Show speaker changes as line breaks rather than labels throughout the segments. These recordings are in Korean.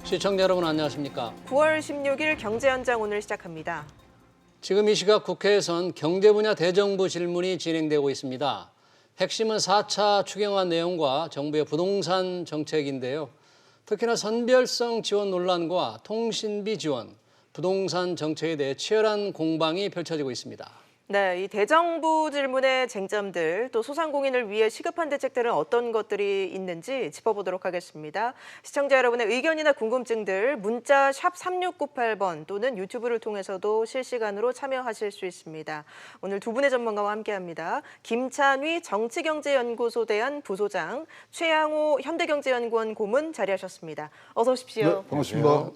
시청자 여러분 안녕하십니까?
9월 16일 경제현장 오늘 시작합니다.
지금 이 시각 국회에선 경제 분야 대정부 질문이 진행되고 있습니다. 핵심은 4차 추경안 내용과 정부의 부동산 정책인데요. 특히나 선별성 지원 논란과 통신비 지원, 부동산 정책에 대해 치열한 공방이 펼쳐지고 있습니다.
네, 이 대정부 질문의 쟁점들, 또 소상공인을 위해 시급한 대책들은 어떤 것들이 있는지 짚어보도록 하겠습니다. 시청자 여러분의 의견이나 궁금증들 문자 샵 3698번 또는 유튜브를 통해서도 실시간으로 참여하실 수 있습니다. 오늘 두 분의 전문가와 함께합니다. 김찬휘 정치경제연구소 대한 부소장, 최양호 현대경제연구원 고문 자리하셨습니다. 어서 오십시오.
네, 반갑습니다.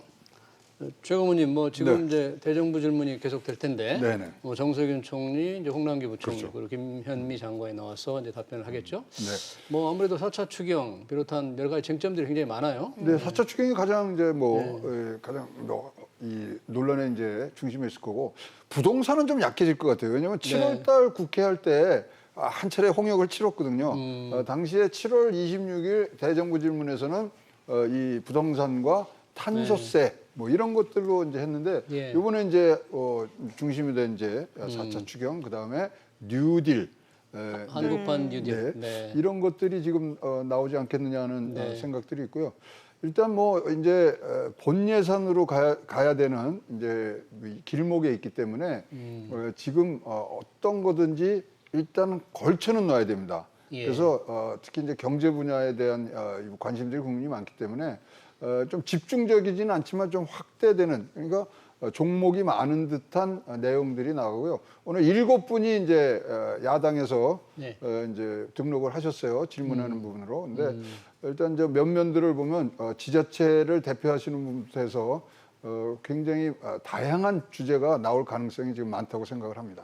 최 고문님, 지금
네.
이제 대정부 질문이 계속될 텐데,
네네.
정세균 총리, 이제 홍남기 부총리,
그렇죠.
그리고 김현미 장관이 나와서 이제 답변을 하겠죠.
네.
아무래도 4차 추경 비롯한 여러 가지 쟁점들이 굉장히 많아요.
네, 4차 추경이 가장 이제 가장 이 논란의 이제 중심에 있을 거고, 부동산은 좀 약해질 것 같아요. 왜냐하면 7월달 국회 할 때 한 차례 홍역을 치렀거든요. 당시에 7월 26일 대정부 질문에서는 이 부동산과 탄소세 이런 것들로 이제 했는데,
예.
이번에 이제 중심이 된 이제 4차 추경, 그 다음에 뉴딜.
한국판 뉴딜.
네. 이런 것들이 지금 나오지 않겠느냐는
네.
생각들이 있고요. 일단 이제 본 예산으로 가야 되는 이제 길목에 있기 때문에 지금 어떤 거든지 일단은 걸쳐는 놔야 됩니다.
예.
그래서 특히 이제 경제 분야에 대한 관심들이 국민이 많기 때문에 좀 집중적이지는 않지만 좀 확대되는, 그러니까 종목이 많은 듯한 내용들이 나오고요. 오늘 7분이 이제 야당에서
네.
이제 등록을 하셨어요. 질문하는 부분으로. 근데 일단 이제 면면들을 보면 지자체를 대표하시는 분부터 해서 굉장히 다양한 주제가 나올 가능성이 지금 많다고 생각을 합니다.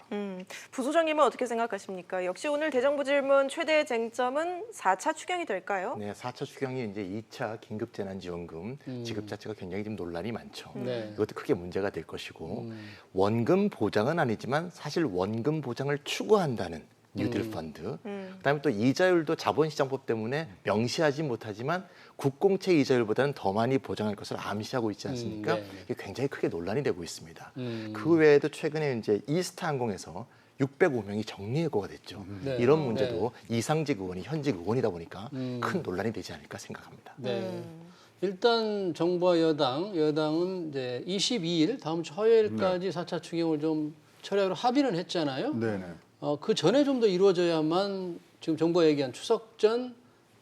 부소장님은 어떻게 생각하십니까? 역시 오늘 대정부 질문 최대 쟁점은 4차 추경이 될까요?
네, 4차 추경이 이제 2차 긴급재난지원금 지급 자체가 굉장히 좀 논란이 많죠.
네.
이것도 크게 문제가 될 것이고, 원금 보장은 아니지만 사실 원금 보장을 추구한다는 뉴딜 펀드, 그다음에 또 이자율도 자본시장법 때문에 명시하지 못하지만 국공채 이자율보다는 더 많이 보장할 것을 암시하고 있지 않습니까?
네.
이게 굉장히 크게 논란이 되고 있습니다. 그 외에도 최근에 이제 이스타항공에서 605명이 정리해고가 됐죠.
네.
이런 문제도 이상직 의원이 현직 의원이다 보니까 큰 논란이 되지 않을까 생각합니다.
네. 일단 정부와 여당은 이제 22일 다음 주 화요일까지 4차 추경을 좀 철회하기로 합의는 했잖아요.
네네.
그 전에 좀 더 이루어져야만 지금 정부가 얘기한 추석 전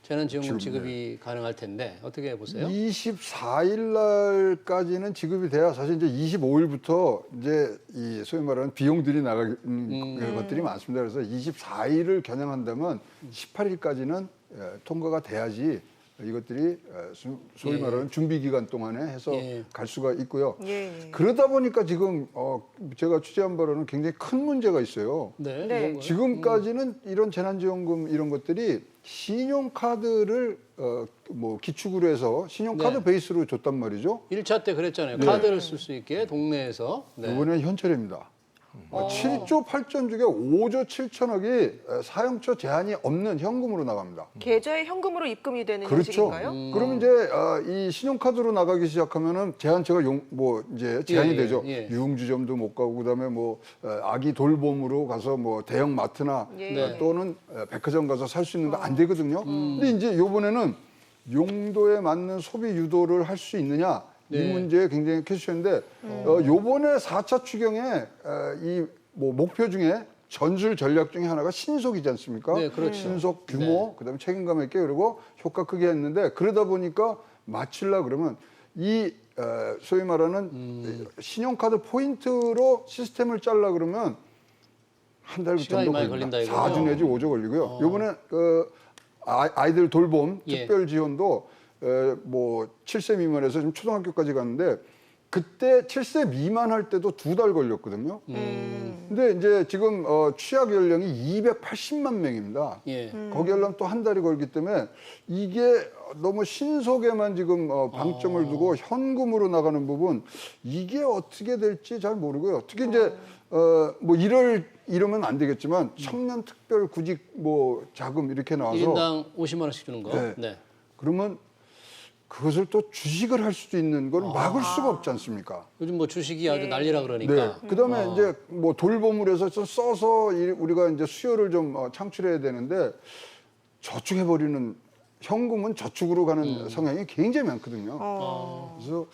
재난지원금 지급이 가능할 텐데 어떻게 보세요?
24일 날까지는 지급이 돼야 사실 이제 25일부터 이제 이 소위 말하는 비용들이 나가는 것들이 많습니다. 그래서 24일을 겨냥한다면 18일까지는 통과가 돼야지 이것들이 소위 말하는 준비 기간 동안에 해서 갈 수가 있고요.
예.
그러다 보니까 지금 제가 취재한 바로는 굉장히 큰 문제가 있어요.
네.
네.
뭔가요?
지금까지는 이런 재난지원금 이런 것들이 신용카드를 기축으로 해서 신용카드
네.
베이스로 줬단 말이죠.
1차 때 그랬잖아요.
네.
카드를 쓸 수 있게 동네에서. 네.
이번에 현찰입니다. 7조 8천 중에 5조 7천억이 사용처 제한이 없는 현금으로 나갑니다.
계좌에 현금으로 입금이 되는
그렇죠.
형식인가요?
그럼 이제 이 신용카드로 나가기 시작하면은 제한체가 이제 제한이
예,
되죠.
예.
유흥주점도 못 가고 그다음에 아기 돌봄으로 가서 대형 마트나
네.
또는 백화점 가서 살 수 있는 거 안 되거든요. 근데 이제 이번에는 용도에 맞는 소비 유도를 할 수 있느냐? 이
네.
문제에 굉장히 캐시인데 요번에 4차 추경에 이 목표 중에 전술 전략 중에 하나가 신속이지 않습니까?
네, 그렇죠.
신속 규모, 그다음에 책임감 있게 그리고 효과 크게 했는데 그러다 보니까 맞추려 그러면 이 소위 말하는 신용카드 포인트로 시스템을 짜려 그러면 한 달
시간이
정도
많이
걸립니다.
걸린다,
4주 내지 5주 걸리고요. 요번에 아이들 돌봄
예.
특별 지원도 7세 미만에서 지금 초등학교까지 갔는데 그때 7세 미만 할 때도 2달 걸렸거든요. 근데 이제 지금 취약 연령이 280만 명입니다.
예.
거기 하려면 또 한 달이 걸기 때문에 이게 너무 신속에만 지금 방점을 두고 현금으로 나가는 부분 이게 어떻게 될지 잘 모르고요. 특히 이제 이러면 안 되겠지만 청년 특별 구직 자금 이렇게 나와서
1인당 50만 원씩 주는 거.
네.
네.
그러면 그것을 또 주식을 할 수도 있는 걸 막을 수가 없지 않습니까?
요즘 뭐 주식이 아주 난리라
네.
그러니까.
그다음에 이제 뭐 돌봄을해서 좀 써서 우리가 이제 수요를 좀 창출해야 되는데 저축해 버리는 현금은 저축으로 가는 성향이 굉장히 많거든요. 그래서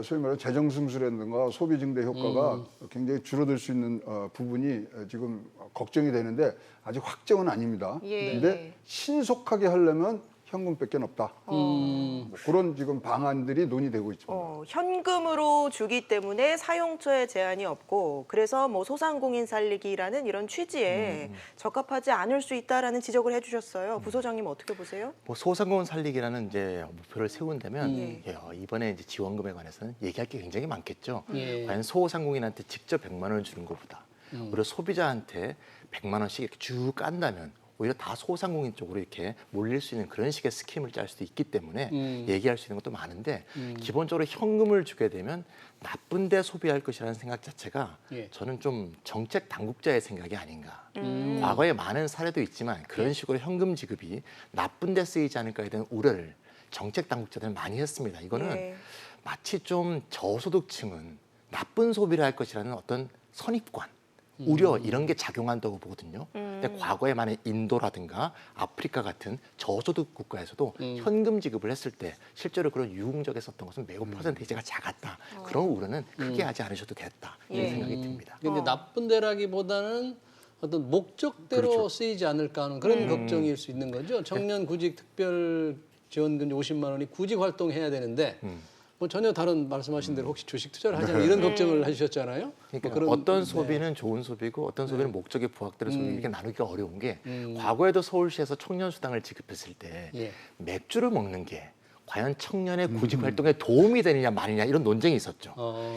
소위 말해 재정 승수라든가 소비 증대 효과가 굉장히 줄어들 수 있는 부분이 지금 걱정이 되는데 아직 확정은 아닙니다.
예.
근데 신속하게 하려면 현금밖에 없다. 뭐 그런 지금 방안들이 논의되고 있습니다.
현금으로 주기 때문에 사용처에 제한이 없고 그래서 뭐 소상공인 살리기라는 이런 취지에 적합하지 않을 수 있다라는 지적을 해주셨어요. 부소장님 어떻게 보세요?
뭐 소상공인 살리기라는 이제 목표를 세운다면
예.
이번에 이제 지원금에 관해서는 얘기할 게 굉장히 많겠죠.
예.
과연 소상공인한테 직접 100만 원을 주는 것보다 오히려 소비자한테 100만 원씩 이렇게 쭉 깐다면 오히려 다 소상공인 쪽으로 이렇게 몰릴 수 있는 그런 식의 스킴을 짤 수도 있기 때문에 얘기할 수 있는 것도 많은데 기본적으로 현금을 주게 되면 나쁜 데 소비할 것이라는 생각 자체가
예.
저는 좀 정책 당국자의 생각이 아닌가. 과거에 많은 사례도 있지만 그런 식으로 현금 지급이 나쁜 데 쓰이지 않을까에 대한 우려를 정책 당국자들은 많이 했습니다. 이거는
예.
마치 좀 저소득층은 나쁜 소비를 할 것이라는 어떤 선입관, 우려 이런 게 작용한다고 보거든요. 근데 과거에 많은 인도라든가 아프리카 같은 저소득 국가에서도 현금 지급을 했을 때 실제로 그런 유흥적이었던 것은 매우 퍼센테이지가 작았다. 그런 우려는 크게 하지 않으셔도 됐다. 이런
예.
생각이 듭니다.
근데 나쁜 데라기보다는 어떤 목적대로
그렇죠.
쓰이지 않을까 하는 그런 걱정일 수 있는 거죠. 청년 구직 특별 지원금 50만 원이 구직 활동해야 되는데 뭐 전혀 다른 말씀하신 대로 혹시 주식 투자를 하지 않나 이런 걱정을 해주셨잖아요.
그러니까
뭐 그런-
어떤
네.
소비는 좋은 소비고 어떤 소비는 목적에 부합되는 소비 이렇게 나누기가 어려운 게 과거에도 서울시에서 청년 수당을 지급했을 때
예.
맥주를 먹는 게 과연 청년의 구직 활동에 도움이 되느냐 마느냐 이런 논쟁이 있었죠.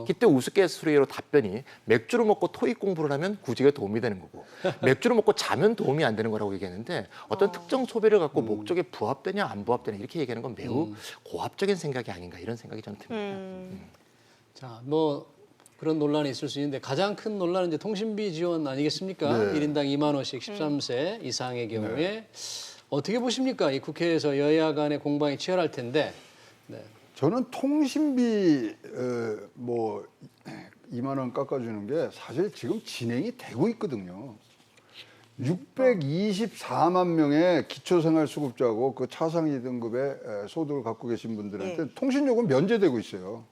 그때 우스갯소리로 답변이 맥주를 먹고 토익 공부를 하면 구직에 도움이 되는 거고 맥주를 먹고 자면 도움이 안 되는 거라고 얘기했는데 어떤 특정 소비를 갖고 목적에 부합되냐 안 부합되냐 이렇게 얘기하는 건 매우 고압적인 생각이 아닌가 이런 생각이 저는 듭니다.
자, 뭐 그런 논란이 있을 수 있는데 가장 큰 논란은 이제 통신비 지원 아니겠습니까?
네.
1인당 2만 원씩 13세 이상의 경우에 어떻게 보십니까? 이 국회에서 여야 간의 공방이 치열할 텐데. 네.
저는 통신비 뭐 2만 원 깎아주는 게 사실 지금 진행이 되고 있거든요. 624만 명의 기초생활수급자고 그 차상위 등급의 소득을 갖고 계신 분들한테
예.
통신요금 면제되고 있어요.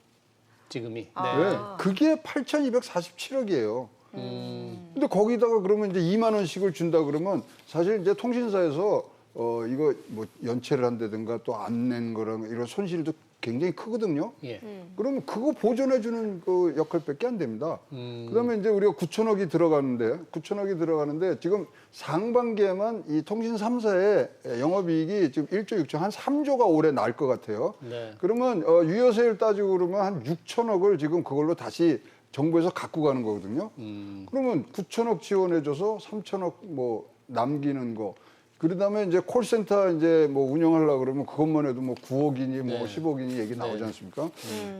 지금이. 네.
네. 그게 8,247억이에요. 근데 거기다가 그러면 이제 2만 원씩을 준다 그러면 사실 이제 통신사에서 이거 뭐 연체를 한다든가 또 안 낸 거랑 이런 손실도 굉장히 크거든요.
예.
그러면 그거 보존해주는 그 역할밖에 안 됩니다. 그다음에 이제 우리가 9천억이 들어가는데 지금 상반기에만 이 통신 3사의 영업이익이 지금 1조 6천 한 3조가 올해 날 것 같아요.
네.
그러면 유효세를 따지고 그러면 한 6천억을 지금 그걸로 다시 정부에서 갖고 가는 거거든요. 그러면 9천억 지원해줘서 3천억 뭐 남기는 거. 그다음에 이제 콜센터 이제 뭐 운영하려고 그러면 그것만 해도 뭐 9억이니 뭐
네.
10억이니 얘기 나오지 않습니까?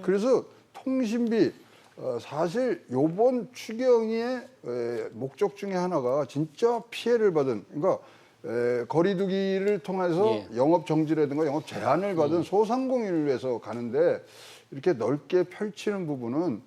그래서 통신비 사실 요번 추경의 목적 중에 하나가 진짜 피해를 받은 그러니까 거리두기를 통해서
예.
영업 정지라든가 영업 제한을 받은 소상공인을 위해서 가는데 이렇게 넓게 펼치는 부분은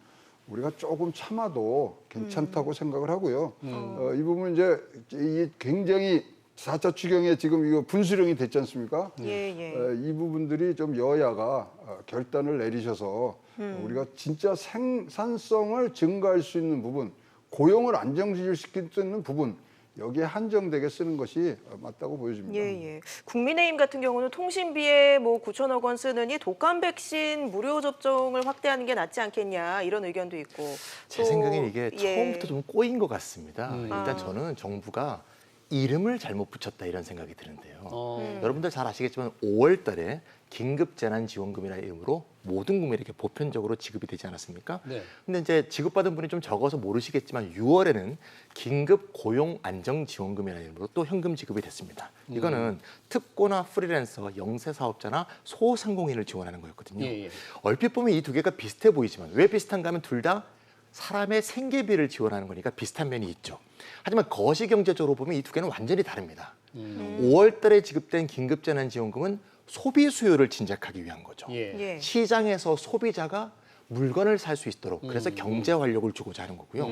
우리가 조금 참아도 괜찮다고 생각을 하고요. 이 부분 이제 이 굉장히 4차 추경에 지금 이거 분수령이 됐지 않습니까? 이 부분들이 좀 여야가 결단을 내리셔서 우리가 진짜 생산성을 증가할 수 있는 부분, 고용을 안정시킬 수 있는 부분 여기에 한정되게 쓰는 것이 맞다고 보여집니다.
예. 국민의힘 같은 경우는 통신비에 뭐 9천억 원 쓰느니 독감 백신 무료 접종을 확대하는 게 낫지 않겠냐 이런 의견도 있고.
제
또,
생각엔 이게
예.
처음부터 좀 꼬인 것 같습니다. 일단 저는 정부가 이름을 잘못 붙였다 이런 생각이 드는데요. 여러분들 잘 아시겠지만 5월 달에 긴급재난지원금이라는 이름으로 모든 국민에게 보편적으로 지급이 되지 않았습니까?
네.
근데 이제 지급받은 분이 좀 적어서 모르시겠지만 6월에는 긴급 고용 안정지원금이라는 이름으로 또 현금 지급이 됐습니다. 이거는 특고나 프리랜서, 영세 사업자나 소상공인을 지원하는 거였거든요.
예.
얼핏 보면 이 두 개가 비슷해 보이지만 왜 비슷한가 하면 둘 다 사람의 생계비를 지원하는 거니까 비슷한 면이 있죠. 하지만 거시경제적으로 보면 이 두 개는 완전히 다릅니다. 5월 달에 지급된 긴급재난지원금은 소비 수요를 진작하기 위한 거죠.
예.
예.
시장에서 소비자가 물건을 살 수 있도록 그래서 경제 활력을 주고자 하는 거고요.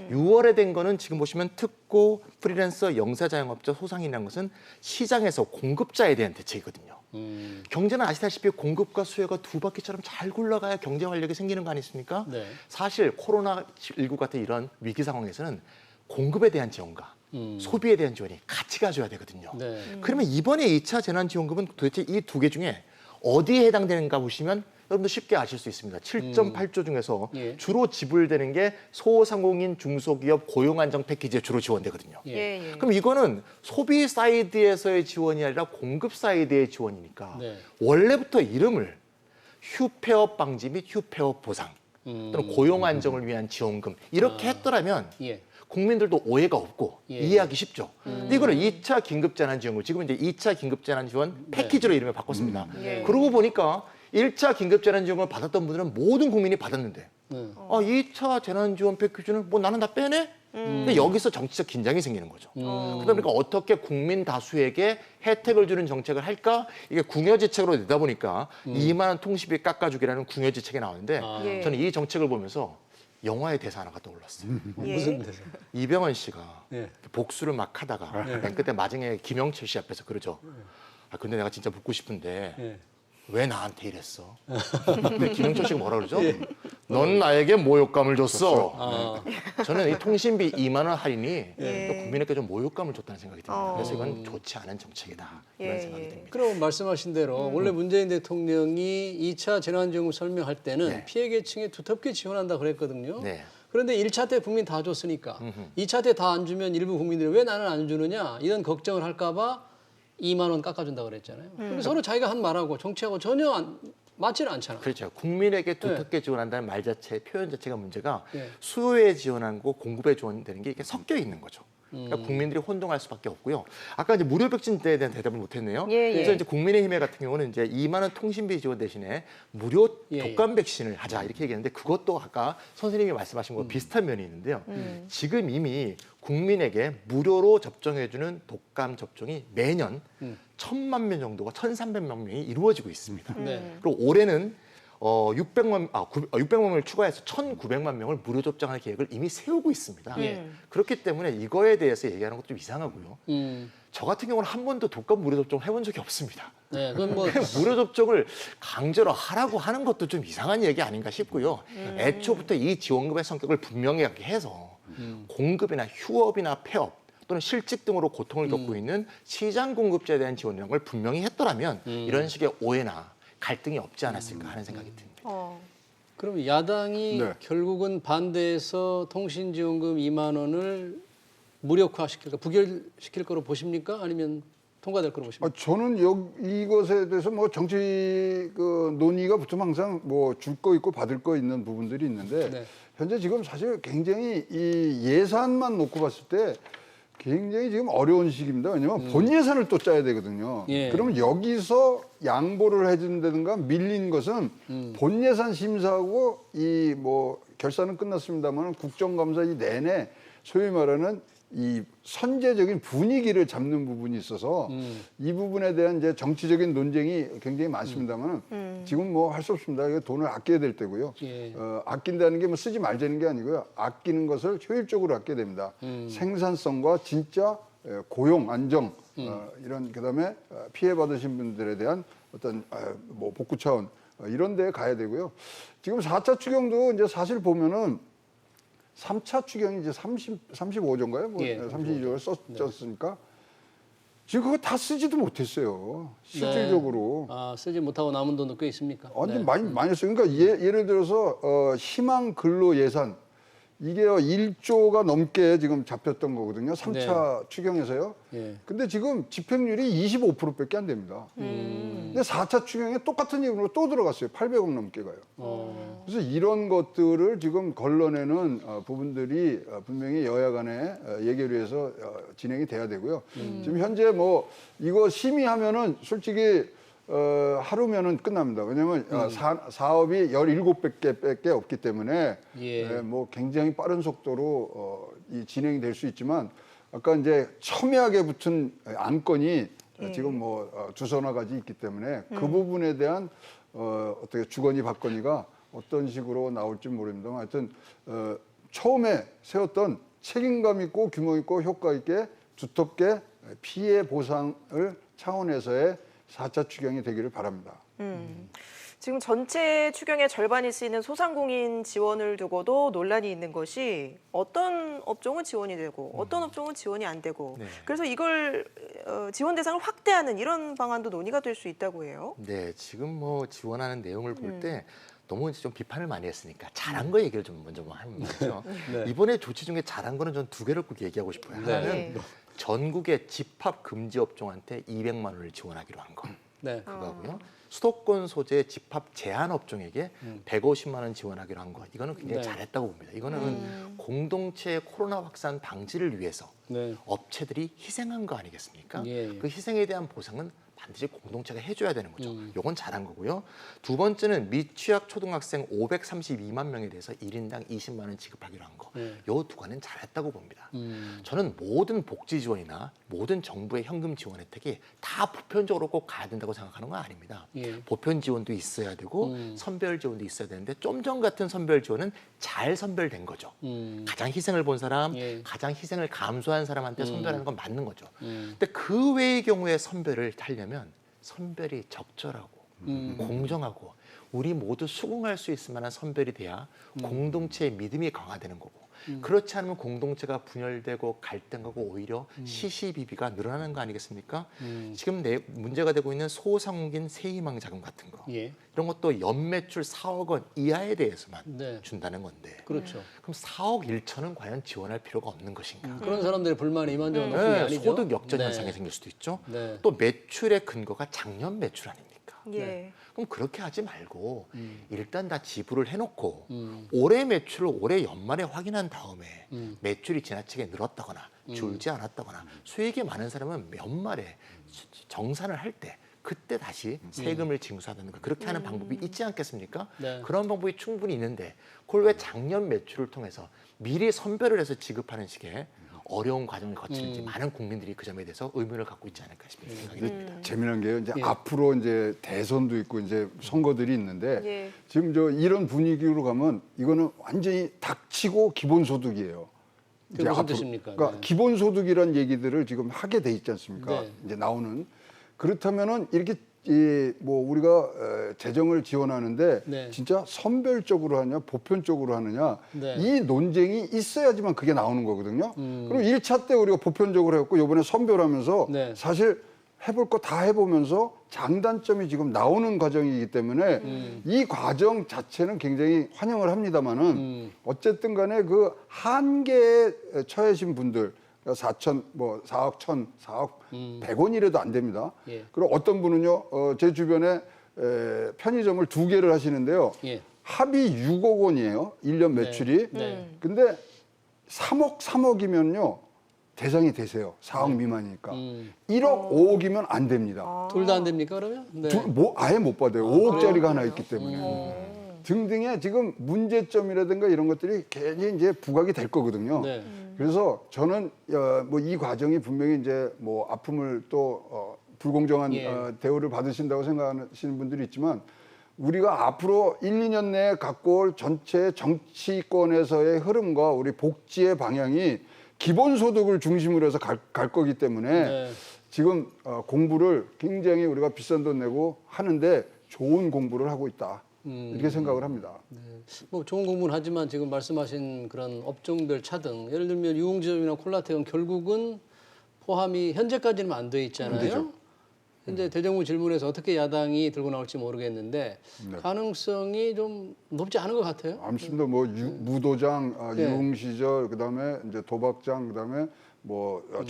6월에 된 거는 지금 보시면 특고, 프리랜서, 영세자영업자, 소상인이라는 것은 시장에서 공급자에 대한 대책이거든요. 경제는 아시다시피 공급과 수요가 두 바퀴처럼 잘 굴러가야 경제 활력이 생기는 거 아니겠습니까?
네.
사실 코로나19 같은 이런 위기 상황에서는 공급에 대한 지원과 소비에 대한 지원이 같이 가져야 되거든요.
네.
그러면 이번에 2차 재난지원금은 도대체 이 두 개 중에 어디에 해당되는가 보시면 여러분도 쉽게 아실 수 있습니다. 7.8조 중에서
예.
주로 지불되는 게 소상공인 중소기업 고용안정 패키지에 주로 지원되거든요.
예. 예.
그럼 이거는 소비 사이드에서의 지원이 아니라 공급 사이드의 지원이니까
네.
원래부터 이름을 휴폐업 방지 및 휴폐업 보상 또는 고용 안정을 위한 지원금 이렇게 했더라면
예.
국민들도 오해가 없고
예.
이해하기 쉽죠. 근데 이거는 2차 긴급재난지원금 지금 이제 2차 긴급재난지원 패키지로 이름을 바꿨습니다.
예.
그러고 보니까 1차 긴급재난지원금을 받았던 분들은 모든 국민이 받았는데
네.
2차 재난지원 패키지는 뭐 나는 다 빼네? 근데 여기서 정치적 긴장이 생기는 거죠. 그러다 보니까 어떻게 국민 다수에게 혜택을 주는 정책을 할까? 이게 궁여지책으로 내다 보니까 2만 원 통신비 깎아주기라는 궁여지책이 나왔는데
예.
저는 이 정책을 보면서 영화의 대사 하나가 떠올랐어요.
예.
무슨 대사?
이병헌 씨가
예.
복수를 막 하다가 맨 끝에 마지막에 김영철 씨 앞에서 그러죠. 근데 내가 진짜 묻고 싶은데
예.
왜 나한테 이랬어? 근데 김영철 씨가 뭐라 그러죠? 넌 나에게 모욕감을 줬어.
아.
저는 이 통신비 2만 원 할인이
예.
또 국민에게 좀 모욕감을 줬다는 생각이 듭니다. 그래서 이건
어.
좋지 않은 정책이다. 이런
예,
생각이
예.
듭니다.
그럼 말씀하신 대로 원래 문재인 대통령이 2차 재난지원금 설명할 때는
네.
피해 계층에 두텁게 지원한다 그랬거든요.
네.
그런데 1차 때 국민 다 줬으니까 2차 때 다 안 주면 일부 국민들이 왜 나는 안 주느냐 이런 걱정을 할까 봐 2만 원 깎아준다 그랬잖아요. 근데 서로 자기가 한 말하고 정치하고 전혀 맞지는 않잖아요.
그렇죠. 국민에게 두텁게 지원한다는 말 자체, 표현 자체가 문제가
네.
수요에 지원한 거, 공급에 지원되는 게 이게 섞여 있는 거죠. 그러니까 국민들이 혼동할 수밖에 없고요. 아까 이제 무료 백신제에 대한 대답을 못했네요.
예, 예.
그래서 이제 국민의힘 같은 경우는 이제 2만 원 통신비 지원 대신에 무료
예,
독감 백신을 하자 이렇게 얘기했는데 그것도 아까 선생님이 말씀하신 거 비슷한 면이 있는데요. 지금 이미 국민에게 무료로 접종해주는 독감 접종이 매년 1,000만 명 정도가 1,300만 명이 이루어지고 있습니다.
네.
그리고 올해는 600만 명을 추가해서 1,900만 명을 무료 접종할 계획을 이미 세우고 있습니다.
예.
그렇기 때문에 이거에 대해서 얘기하는 것도 좀 이상하고요. 저 같은 경우는 한 번도 독감 무료 접종을 해본 적이 없습니다.
네, 그건 뭐
무료 접종을 강제로 하라고 하는 것도 좀 이상한 얘기 아닌가 싶고요. 애초부터 이 지원금의 성격을 분명하게 해서 공급이나 휴업이나 폐업 또는 실직 등으로 고통을 겪고 있는 시장 공급자에 대한 지원이라는 걸 분명히 했더라면 이런 식의 오해나 갈등이 없지 않았을까 하는 생각이 듭니다.
그럼 야당이
네.
결국은 반대해서 통신지원금 2만 원을 무력화시킬까, 부결시킬 거로 보십니까? 아니면 통과될 거로 보십니까?
저는 이것에 대해서 뭐 정치 그 논의가 보통 항상 뭐 줄 거 있고 받을 거 있는 부분들이 있는데
네.
현재 지금 사실 굉장히 이 예산만 놓고 봤을 때 굉장히 지금 어려운 시기입니다. 왜냐하면 본 예산을 또 짜야 되거든요.
예.
그러면 여기서 양보를 해준다든가 밀린 것은 본 예산 심사하고 이 뭐 결산은 끝났습니다만 국정감사 이 내내 소위 말하는 이 선제적인 분위기를 잡는 부분이 있어서 이 부분에 대한 이제 정치적인 논쟁이 굉장히 많습니다만 지금 뭐 할 수 없습니다. 이거 돈을 아껴야 될 때고요.
예.
아낀다는 게 뭐 쓰지 말자는 게 아니고요. 아끼는 것을 효율적으로 아껴야 됩니다. 생산성과 진짜 고용 안정 이런 그다음에 피해 받으신 분들에 대한 어떤 뭐 복구 차원 이런 데에 가야 되고요. 지금 4차 추경도 이제 사실 보면은 3차 추경이 이제 35조인가요? 뭐
예,
32조를 썼으니까 지금 그거 다 쓰지도 못했어요. 실질적으로.
아, 쓰지 못하고 남은 돈도 꽤 있습니까?
완전
네.
많이 했어요. 그러니까 예를 들어서 희망 근로 예산 이게 1조가 넘게 지금 잡혔던 거거든요. 3차 추경에서요.
예.
근데 지금 집행률이 25%밖에 안 됩니다. 근데 4차 추경에 똑같은 이름으로 또 들어갔어요. 800억 넘게 가요. 그래서 이런 것들을 지금 걸러내는 부분들이 분명히 여야 간에 예결위에서 진행이 돼야 되고요. 지금 현재 뭐 이거 심의하면은 솔직히 하루면은 끝납니다. 왜냐하면 사업이 17개밖에 없기 때문에
예.
뭐 굉장히 빠른 속도로 이 진행이 될 수 있지만 아까 이제 첨예하게 붙은 안건이 지금 뭐 주선화까지 있기 때문에 그 부분에 대한 어떻게 주거니 받거니가 어떤 식으로 나올지 모릅니다만 하여튼 처음에 세웠던 책임감 있고 규모 있고 효과 있게 두텁게 피해 보상을 차원에서의 4차 추경이 되기를 바랍니다.
지금 전체 추경의 절반이 쓰이는 소상공인 지원을 두고도 논란이 있는 것이 어떤 업종은 지원이 되고 어떤 업종은 지원이 안 되고
네.
그래서 이걸 지원 대상을 확대하는 이런 방안도 논의가 될 수 있다고 해요.
네, 지금 뭐 지원하는 내용을 볼 때 너무 좀 비판을 많이 했으니까 잘한 거 얘기를 좀 먼저 하면 말이죠.
네.
이번에 조치 중에 잘한 거는 전 두 개를 꼭 얘기하고 싶어요. 하나는
네.
전국의 집합 금지 업종한테 200만 원을 지원하기로 한 거.
네.
그거고요. 수도권 소재 집합 제한 업종에게 150만 원 지원하기로 한 거. 이거는 굉장히
네.
잘했다고 봅니다. 이거는 공동체 코로나 확산 방지를 위해서
네.
업체들이 희생한 거 아니겠습니까?
예.
그 희생에 대한 보상은 반드시 공동체가 해줘야 되는 거죠. 요건 잘한 거고요. 두 번째는 미취학 초등학생 532만 명에 대해서 1인당 20만 원 지급하기로 한 거.
네.
요 두 가지는 잘했다고 봅니다. 저는 모든 복지 지원이나 모든 정부의 현금 지원 혜택이 다 보편적으로 꼭 가야 된다고 생각하는 건 아닙니다.
예.
보편 지원도 있어야 되고 선별 지원도 있어야 되는데 좀 전 같은 선별 지원은 잘 선별된 거죠. 가장 희생을 본 사람,
예.
가장 희생을 감수한 사람한테 선별하는 건 맞는 거죠. 근데 그 외의 경우에 선별을 하려면 선별이 적절하고 공정하고 우리 모두 수긍할 수 있을 만한 선별이 돼야 공동체의 믿음이 강화되는 거고 그렇지 않으면 공동체가 분열되고 갈등하고 오히려 시시비비가 늘어나는 거 아니겠습니까? 지금 문제가 되고 있는 소상공인 세희망 자금 같은 거
예.
이런 것도 연매출 4억 원 이하에 대해서만
네.
준다는 건데
그렇죠.
그럼 4억 1천은 과연 지원할 필요가 없는 것인가?
그런 사람들의 불만이 이만저만 높은 게
네,
아니죠.
소득 역전
네.
현상이 생길 수도 있죠.
네.
또 매출의 근거가 작년 매출 아닙니까?
예.
그럼 그렇게 하지 말고 일단 다 지불을 해놓고 올해 매출을 올해 연말에 확인한 다음에 매출이 지나치게 늘었다거나 줄지 않았다거나 수익이 많은 사람은 연말에 정산을 할 때 그때 다시 세금을 징수하는 거 그렇게 하는 방법이 있지 않겠습니까?
네.
그런 방법이 충분히 있는데 그걸 왜 작년 매출을 통해서 미리 선별을 해서 지급하는 식의 어려운 과정을 거치는지 많은 국민들이 그 점에 대해서 의문을 갖고 있지 않을까 싶은 생각이 듭니다.
재미난 게요. 이제
예.
앞으로 이제 대선도 있고 이제 선거들이 있는데
예.
지금 이런 분위기로 가면 이거는 완전히 닥치고 기본소득이에요.
그게 무슨 뜻입니까?
그러니까
네.
기본소득이란 얘기들을 지금 하게 돼 있지 않습니까?
네.
이제 나오는 그렇다면은 이렇게 뭐 우리가 재정을 지원하는데
네.
진짜 선별적으로 하냐 보편적으로 하느냐
네.
이 논쟁이 있어야지만 그게 나오는 거거든요. 그럼 1차 때 우리가 보편적으로 했고 이번에 선별하면서
네.
사실 해볼 거 다 해보면서 장단점이 지금 나오는 과정이기 때문에 이 과정 자체는 굉장히 환영을 합니다만은 어쨌든 간에 그 한계에 처해진 분들 4천, 뭐 4억 1천, 4억 100원이라도 안 됩니다.
예.
그리고 어떤 분은요, 제 주변에 편의점을 2개를 하시는데요.
예.
합이 6억 원이에요. 1년 매출이.
네.
근데 3억이면요, 대상이 되세요. 4억 미만이니까. 1억, 5억이면 안 됩니다.
둘 다 안 됩니까 그러면? 네.
아예 못 받아요. 5억짜리가 하나 있기 때문에. 등등의 지금 문제점이라든가 이런 것들이 괜히 이제 부각이 될 거거든요.
네.
그래서 저는 뭐 이 과정이 분명히 이제 뭐 아픔을 또 불공정한
예.
대우를 받으신다고 생각하시는 분들이 있지만 우리가 앞으로 1, 2년 내에 갖고 올 전체 정치권에서의 흐름과 우리 복지의 방향이 기본소득을 중심으로 해서 갈 거기 때문에
네.
지금 공부를 굉장히 우리가 비싼 돈 내고 하는데 좋은 공부를 하고 있다. 이렇게 생각을 합니다.
뭐 좋은 공부는 하지만 지금 말씀하신 그런 업종별 차등, 예를 들면 유흥지점이나 콜라텍은 결국은 포함이 현재까지는 안 돼 있잖아요.
안 되죠.
현재 대정부 질문에서 어떻게 야당이 들고 나올지 모르겠는데
네.
가능성이 좀 높지 않은 것 같아요.
아무튼 뭐 무도장,
예.
유흥시절, 그다음에 이제 도박장, 그다음에 뭐
예.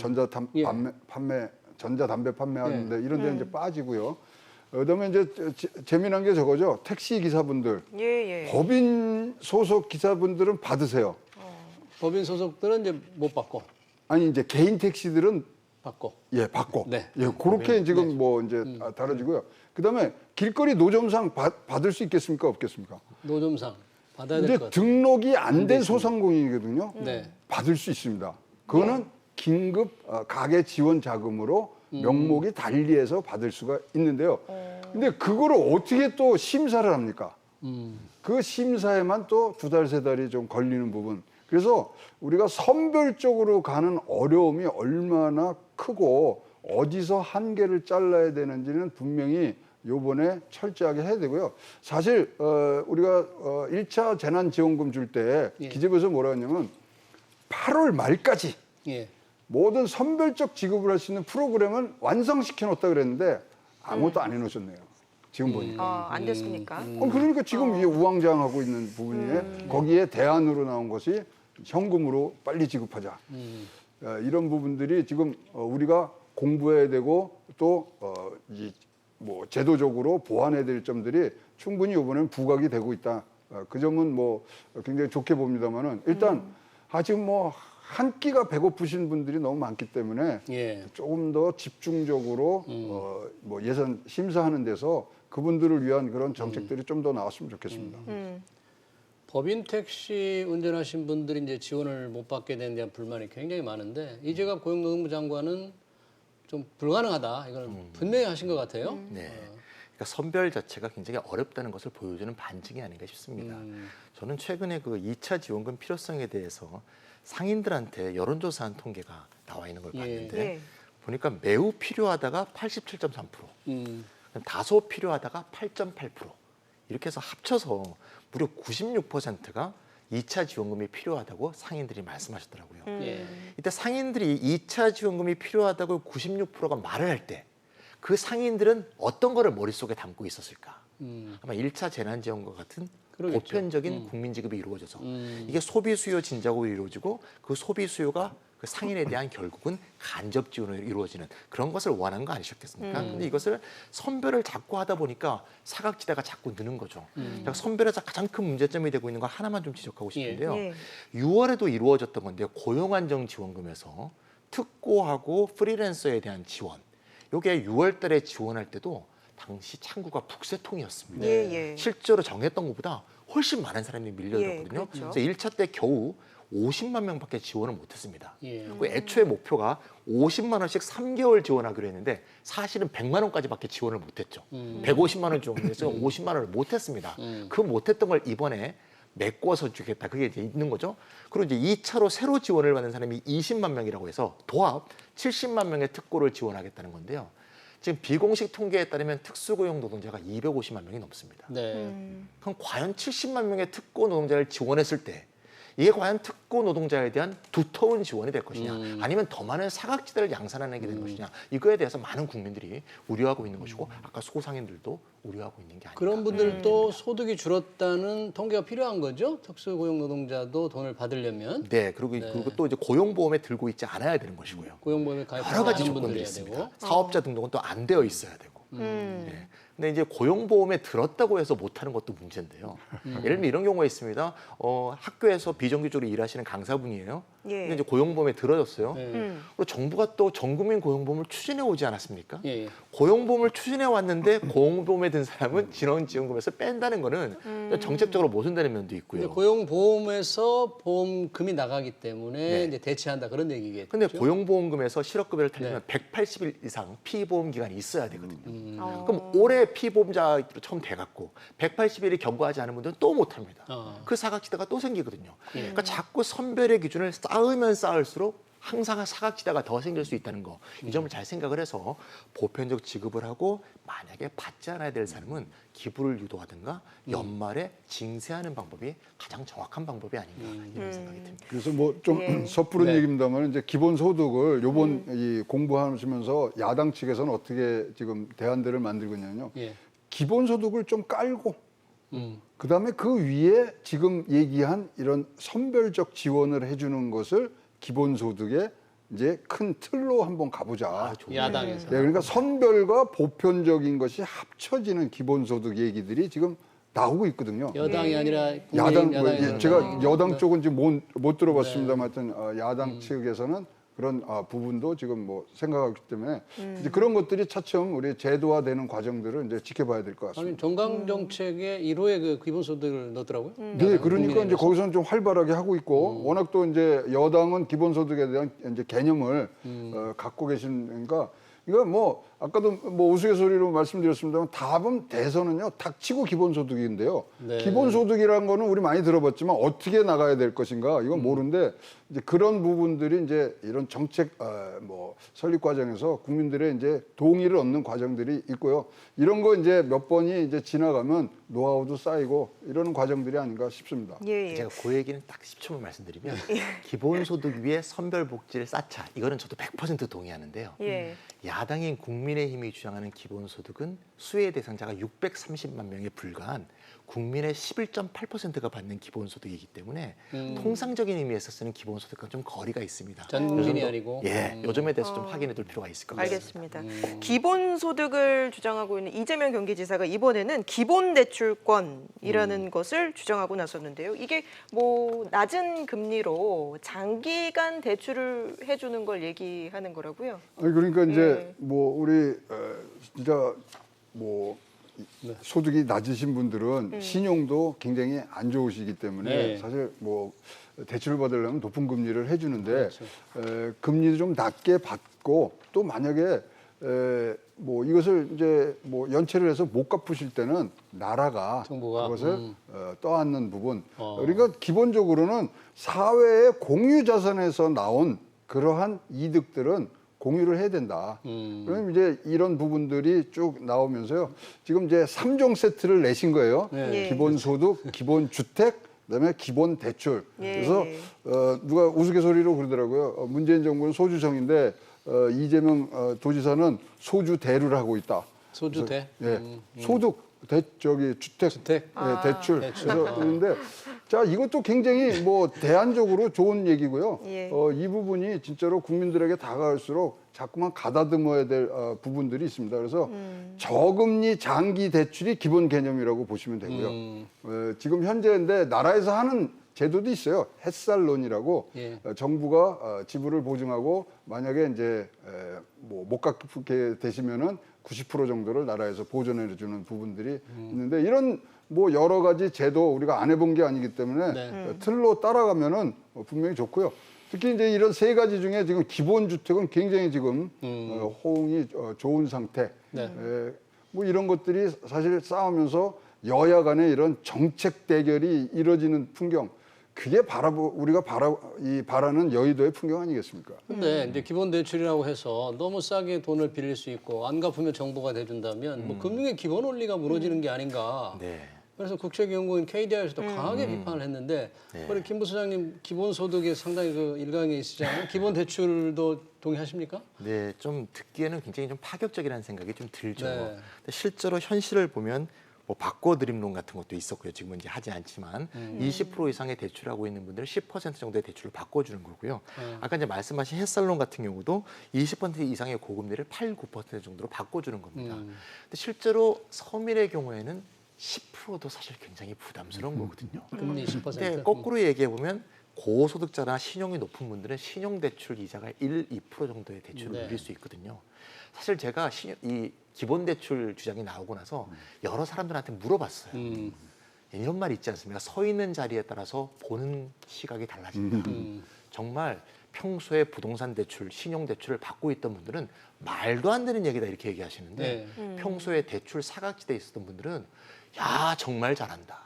전자담배 판매하는데 이런 데 이제 빠지고요. 그다음에 이제 재미난 게 저거죠. 택시 기사분들,
예.
법인 소속 기사분들은 받으세요.
법인 소속들은 이제 못 받고
아니 이제 개인 택시들은
받고.
예 받고.
네.
예 그렇게 지금 뭐 이제 다뤄지고요. 그다음에 길거리 노점상 받을 수 있겠습니까, 없겠습니까?
노점상 받아야 될
이제
것 같아요.
등록이 안 된 소상공인이거든요.
네.
받을 수 있습니다. 그거는 긴급 가계 지원 자금으로 명목이 달리해서 받을 수가 있는데요. 근데 그거를 어떻게 또 심사를 합니까? 그 심사에만 또 2달, 3달이 좀 걸리는 부분. 그래서 우리가 선별적으로 가는 어려움이 얼마나 크고 어디서 한계를 잘라야 되는지는 분명히 요번에 철저하게 해야 되고요. 사실 우리가 1차 재난지원금 줄 때
예.
기재부에서 뭐라 했냐면 8월 말까지
예.
모든 선별적 지급을 할 수 있는 프로그램은 완성시켜 놓았다 그랬는데 아무것도 안 해놓으셨네요. 지금 보니까.
안 됐습니까?
그러니까 지금 이게 우왕좌왕하고 있는 부분이에요. 거기에 대안으로 나온 것이 현금으로 빨리 지급하자. 이런 부분들이 지금 우리가 공부해야 되고 또 뭐 제도적으로 보완해야 될 점들이 충분히 이번에는 부각이 되고 있다. 그 점은 뭐 굉장히 좋게 봅니다만은 일단 지금 뭐 한 끼가 배고프신 분들이 너무 많기 때문에
예.
조금 더 집중적으로 뭐 예산 심사하는 데서 그분들을 위한 그런 정책들이 좀 더 나왔으면 좋겠습니다.
법인 택시 운전하신 분들이 이제 지원을 못 받게 된 대한 불만이 굉장히 많은데 이재갑 고용노동부 장관은 좀 불가능하다. 이건 분명히 하신 것 같아요.
네. 그러니까 선별 자체가 굉장히 어렵다는 것을 보여주는 반증이 아닌가 싶습니다. 저는 최근에 그 2차 지원금 필요성에 대해서 상인들한테 여론조사한 통계가 나와 있는 걸
예.
봤는데
예.
보니까 매우 필요하다가 87.3%, 다소 필요하다가 8.8%, 이렇게 해서 합쳐서 무려 96%가 2차 지원금이 필요하다고 상인들이 말씀하셨더라고요.
예.
이때 상인들이 2차 지원금이 필요하다고 96%가 말을 할 때 그 상인들은 어떤 거를 머릿속에 담고 있었을까? 아마 1차 재난지원과 같은
그러겠죠.
보편적인 국민 지급이 이루어져서 이게 소비 수요 진작으로 이루어지고 그 소비 수요가 그 상인에 대한 결국은 간접 지원으로 이루어지는 그런 것을 원한 거 아니셨겠습니까? 근데 이것을 선별을 자꾸 하다 보니까 사각지대가 자꾸 느는 거죠. 그러니까 선별에서 가장 큰 문제점이 되고 있는 거 하나만 좀 지적하고 싶은데요.
예.
6월에도 이루어졌던 건데요. 고용안정지원금에서 특고하고 프리랜서에 대한 지원. 요게 6월 달에 지원할 때도 당시 창구가 북새통이었습니다.
예, 예.
실제로 정했던 것보다 훨씬 많은 사람이 밀려들었거든요.
예, 그렇죠.
그래서 1차 때 겨우 50만 명밖에 지원을 못했습니다.
예.
그 애초에 목표가 50만 원씩 3개월 지원하기로 했는데 사실은 100만 원까지밖에 지원을 못했죠. 150만 원 지원해서 50만 원을 못했습니다. 그 못했던 걸 이번에 메꿔서 주겠다. 그게 이제 있는 거죠. 그리고 이제 2차로 새로 지원을 받는 사람이 20만 명이라고 해서 도합 70만 명의 특고를 지원하겠다는 건데요. 지금 비공식 통계에 따르면 특수고용 노동자가 250만 명이 넘습니다.
네.
그럼 과연 70만 명의 특고 노동자를 지원했을 때 이게 과연 특고 노동자에 대한 두터운 지원이 될 것이냐 아니면 더 많은 사각지대를 양산하는 게 될 것이냐 이거에 대해서 많은 국민들이 우려하고 있는 것이고 아까 소상인들도 우려하고 있는 게 아닌가.
그런 분들도 소득이 줄었다는 통계가 필요한 거죠. 특수고용 노동자도 돈을 받으려면
네, 그리고 또 이제 고용보험에 들고 있지 않아야 되는 것이고요.
고용보험에
여러
가입하지
가지
않은
조건들이
분들이어야
있습니다.
되고.
사업자 등록은 또 안 되어 있어야 되고. 네. 근데 이제 고용보험에 들었다고 해서 못하는 것도 문제인데요. 예를 들면 이런 경우가 있습니다. 학교에서 비정규직으로 일하시는 강사분이에요.
예.
근데 이제 고용보험에 들어졌어요.
네.
그리고 정부가 또 전국민 고용보험을 추진해 오지 않았습니까?
예, 예.
고용보험을 추진해 왔는데 고용보험에 든 사람은 진원지원금에서 뺀다는 거는 정책적으로 모순되는 면도 있고요.
근데 고용보험에서 보험금이 나가기 때문에
네.
이제 대체한다 그런 얘기겠죠.
근데 고용보험금에서 실업급여를 타려면 180일 이상 피보험 기간이 있어야 되거든요. 그럼 올해 피보험자 처음 돼갖고 180일이 경과하지 않은 분들은 또 못합니다. 그 사각지대가 또 생기거든요. 그러니까 자꾸 선별의 기준을 쌓으면 쌓을수록 항상 사각지대가 더 생길 수 있다는 거. 이 점을 잘 생각을 해서 보편적 지급을 하고 만약에 받지 않아야 될 사람은 기부를 유도하든가 연말에 징세하는 방법이 가장 정확한 방법이 아닌가 이런 생각이 듭니다.
그래서 뭐 좀
예.
섣부른
네.
얘기입니다만 이제 기본소득을 요번 이 공부하시면서 야당 측에서는 어떻게 지금 대안들을 만들고 있냐면요.
예.
기본소득을 좀 깔고 그다음에 그 위에 지금 얘기한 이런 선별적 지원을 해주는 것을 기본소득의 이제 큰 틀로 한번 가보자.
야당에서.
네, 그러니까 선별과 보편적인 것이 합쳐지는 기본소득 얘기들이 지금 나오고 있거든요.
여당이 아니라
야당
국민의힘 야당에서
제가 여당
네.
쪽은 지금 못 들어봤습니다만 하여튼 야당 측에서는 그런 부분도 지금 뭐 생각하기 때문에 이제 그런 것들이 차츰 우리 제도화되는 과정들을 이제 지켜봐야 될 것 같습니다.
아니 정강 정책의 1호에 그 기본소득을 넣더라고요.
네, 그러니까 이제 거기서는 좀 활발하게 하고 있고 워낙 또 이제 여당은 기본소득에 대한 이제 개념을 갖고 계시니까 이거 뭐 아까도 뭐 우스갯소리로 말씀드렸습니다만 답은 대선은요 닥치고 기본소득인데요.
네.
기본소득이라는 거는 우리 많이 들어봤지만 어떻게 나가야 될 것인가 이건 모르는데 이제 그런 부분들이 이제 이런 정책 뭐 설립 과정에서 국민들의 이제 동의를 얻는 과정들이 있고요. 이런 거 이제 몇 번이 이제 지나가면 노하우도 쌓이고 이런 과정들이 아닌가 싶습니다.
예, 예.
제가 그 얘기는 딱 10초만 말씀드리면 기본소득 위에 선별복지를 쌓자. 이거는 저도 100% 동의하는데요.
예.
야당인 국민의힘이 주장하는 기본소득은 수혜 대상자가 630만 명에 불과한 국민의 11.8%가 받는 기본소득이기 때문에 통상적인 의미에서 쓰는 기본소득과 좀 거리가 있습니다.
전국민이
요즘도-
아니고.
예, 요점에 대해서 좀 확인해둘 필요가 있을 것 같습니다.
알겠습니다. 기본소득을 주장하고 있는 이재명 경기지사가 이번에는 기본대출권이라는 것을 주장하고 나섰는데요. 이게 뭐 낮은 금리로 장기간 대출을 해주는 걸 얘기하는 거라고요.
아니 그러니까 이제
예.
뭐 우리 진짜 뭐 소득이 낮으신 분들은 신용도 굉장히 안 좋으시기 때문에
네.
사실 뭐 대출을 받으려면 높은 금리를 해주는데
그렇죠.
금리도 좀 낮게 받고 또 만약에 뭐 이것을 이제 뭐 연체를 해서 못 갚으실 때는 나라가
정부가,
그것을 떠안는 부분. 그러니까 기본적으로는 사회의 공유 자산에서 나온 그러한 이득들은 공유를 해야 된다. 그럼 이제 이런 부분들이 쭉 나오면서요. 지금 이제 3종 세트를 내신 거예요.
네.
예.
기본소득, 기본주택, 그다음에 기본대출.
예.
그래서 누가 우스갯소리로 그러더라고요. 문재인 정부는 소주정인데 이재명 도지사는 소주대를 하고 있다.
소주대.
예, 소득, 주택,
주택.
예, 대출.
대출.
그래서 그런데 자 이것도 굉장히 뭐 대안적으로 좋은 얘기고요.
예.
이 부분이 진짜로 국민들에게 다가갈수록 자꾸만 가다듬어야 될 부분들이 있습니다. 그래서 저금리 장기 대출이 기본 개념이라고 보시면 되고요. 지금 현재인데 나라에서 하는 제도도 있어요. 햇살론이라고
예.
정부가 지불을 보증하고 만약에 이제 뭐 못 갚게 되시면은 90% 정도를 나라에서 보전해 주는 부분들이 있는데 이런 뭐 여러 가지 제도 우리가 안 해본 게 아니기 때문에
네.
틀로 따라가면은 분명히 좋고요. 특히 이제 이런 세 가지 중에 지금 기본 주택은 굉장히 지금 호응이 좋은 상태.
네.
뭐 이런 것들이 사실 싸우면서 여야 간의 이런 정책 대결이 이뤄지는 풍경. 그게 우리가 바라는 여의도의 풍경 아니겠습니까?
근데 이제 기본 대출이라고 해서 너무 싸게 돈을 빌릴 수 있고 안 갚으면 정부가 대준다면 뭐 금융의 기본 원리가 무너지는 게 아닌가.
네.
그래서 국책연구원 KDI에서도 강하게 비판을 했는데 우리 김 부소장님 기본소득에 상당히 그 일강이 있으시잖아요. 기본 대출도 동의하십니까?
네, 좀 듣기에는 굉장히 좀 파격적이라는 생각이 좀 들죠.
네.
근데 실제로 현실을 보면 뭐 바꿔드림론 같은 것도 있었고요. 지금은 이제 하지 않지만 20% 이상의 대출하고 있는 분들은 10% 정도의 대출을 바꿔주는 거고요. 아까 이제 말씀하신 햇살론 같은 경우도 20% 이상의 고금리를 8, 9% 정도로 바꿔주는 겁니다. 근데 실제로 서민의 경우에는 10%도 사실 굉장히 부담스러운 거거든요.
금리 10%.
근데 거꾸로 얘기해 보면 고소득자나 신용이 높은 분들은 신용대출 이자가 1, 2% 정도의 대출을
네.
누릴 수 있거든요. 사실 제가 이 기본대출 주장이 나오고 나서 여러 사람들한테 물어봤어요. 이런 말 있지 않습니까? 서 있는 자리에 따라서 보는 시각이 달라진다. 정말 평소에 부동산 대출, 신용 대출을 받고 있던 분들은 말도 안 되는 얘기다 이렇게 얘기하시는데 평소에 대출 사각지대에 있었던 분들은 야 정말 잘한다.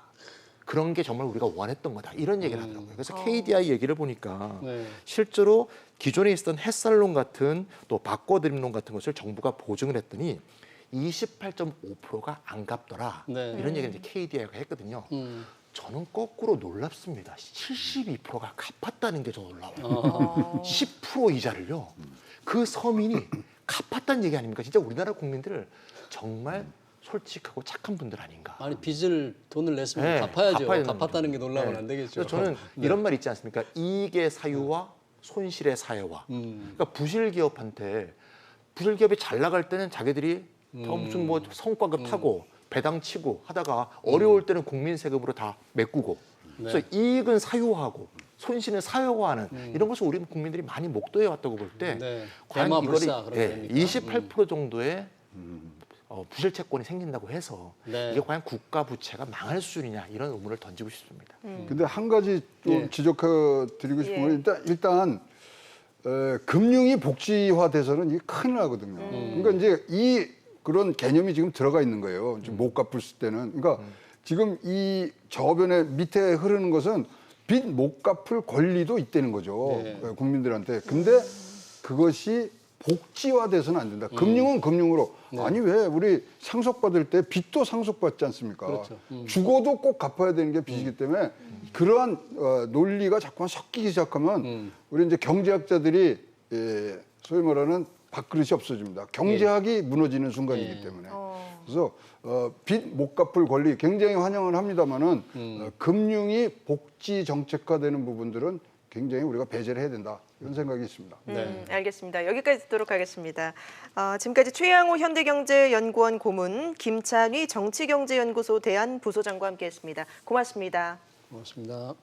그런 게 정말 우리가 원했던 거다. 이런 얘기를 하더라고요. 그래서 KDI 얘기를 보니까
네.
실제로 기존에 있었던 햇살론 같은 또 바꿔드림론 같은 것을 정부가 보증을 했더니 28.5%가 안 갚더라.
네.
이런 얘기를 이제 KDI가 했거든요. 저는 거꾸로 놀랍습니다. 72%가 갚았다는 게 저 놀라워요. 10% 이자를요. 그 서민이 갚았다는 얘기 아닙니까? 진짜 우리나라 국민들을 정말 솔직하고 착한 분들 아닌가.
아니 빚을 돈을 냈으면
네,
갚아야죠.
갚아야 되는
갚았다는 게
거죠.
놀라면
네.
안 되겠죠.
그래서 저는 이런 말 있지 않습니까? 이익의 사유와 손실의 사유와. 그러니까 부실기업한테 부실기업이 잘 나갈 때는 자기들이 더 무슨 뭐 성과급 타고 배당 치고 하다가 어려울 때는 국민 세금으로 다 메꾸고. 그래서 이익은 사유화하고 손실을 사회화하는 이런 것을 우리 국민들이 많이 목도해 왔다고 볼 때
네.
과연
대마불사 그런
예,
겁니까?
28% 정도의 부실 채권이 생긴다고 해서
네.
이게 과연 국가 부채가 망할 수준이냐 이런 의문을 던지고 싶습니다.
근데 한 가지 좀
예.
지적드리고 싶은 건 일단 금융이 복지화돼서는 이게 큰일 나거든요. 그러니까 이제 이 그런 개념이 지금 들어가 있는 거예요. 지금 못 갚을 때는. 그러니까 지금 이 저변에 밑에 흐르는 것은 빚 못 갚을 권리도 있다는 거죠.
네.
국민들한테. 근데 그것이 복지화돼서는 안 된다. 금융은 금융으로. 아니 왜 우리 상속받을 때 빚도 상속받지 않습니까?
그렇죠.
죽어도 꼭 갚아야 되는 게 빚이기 때문에 그러한 논리가 자꾸만 섞이기 시작하면 우리 이제 경제학자들이 소위 말하는 밥그릇이 없어집니다. 경제학이 무너지는 순간이기 때문에. 그래서 빚 못 갚을 권리 굉장히 환영을 합니다마는 금융이 복지 정책화되는 부분들은 굉장히 우리가 배제를 해야 된다. 이런 생각이 있습니다.
네.
알겠습니다. 여기까지 듣도록 하겠습니다. 지금까지 최양호 현대경제연구원 고문, 김찬휘 정치경제연구소 대한부소장과 함께했습니다. 고맙습니다.
고맙습니다.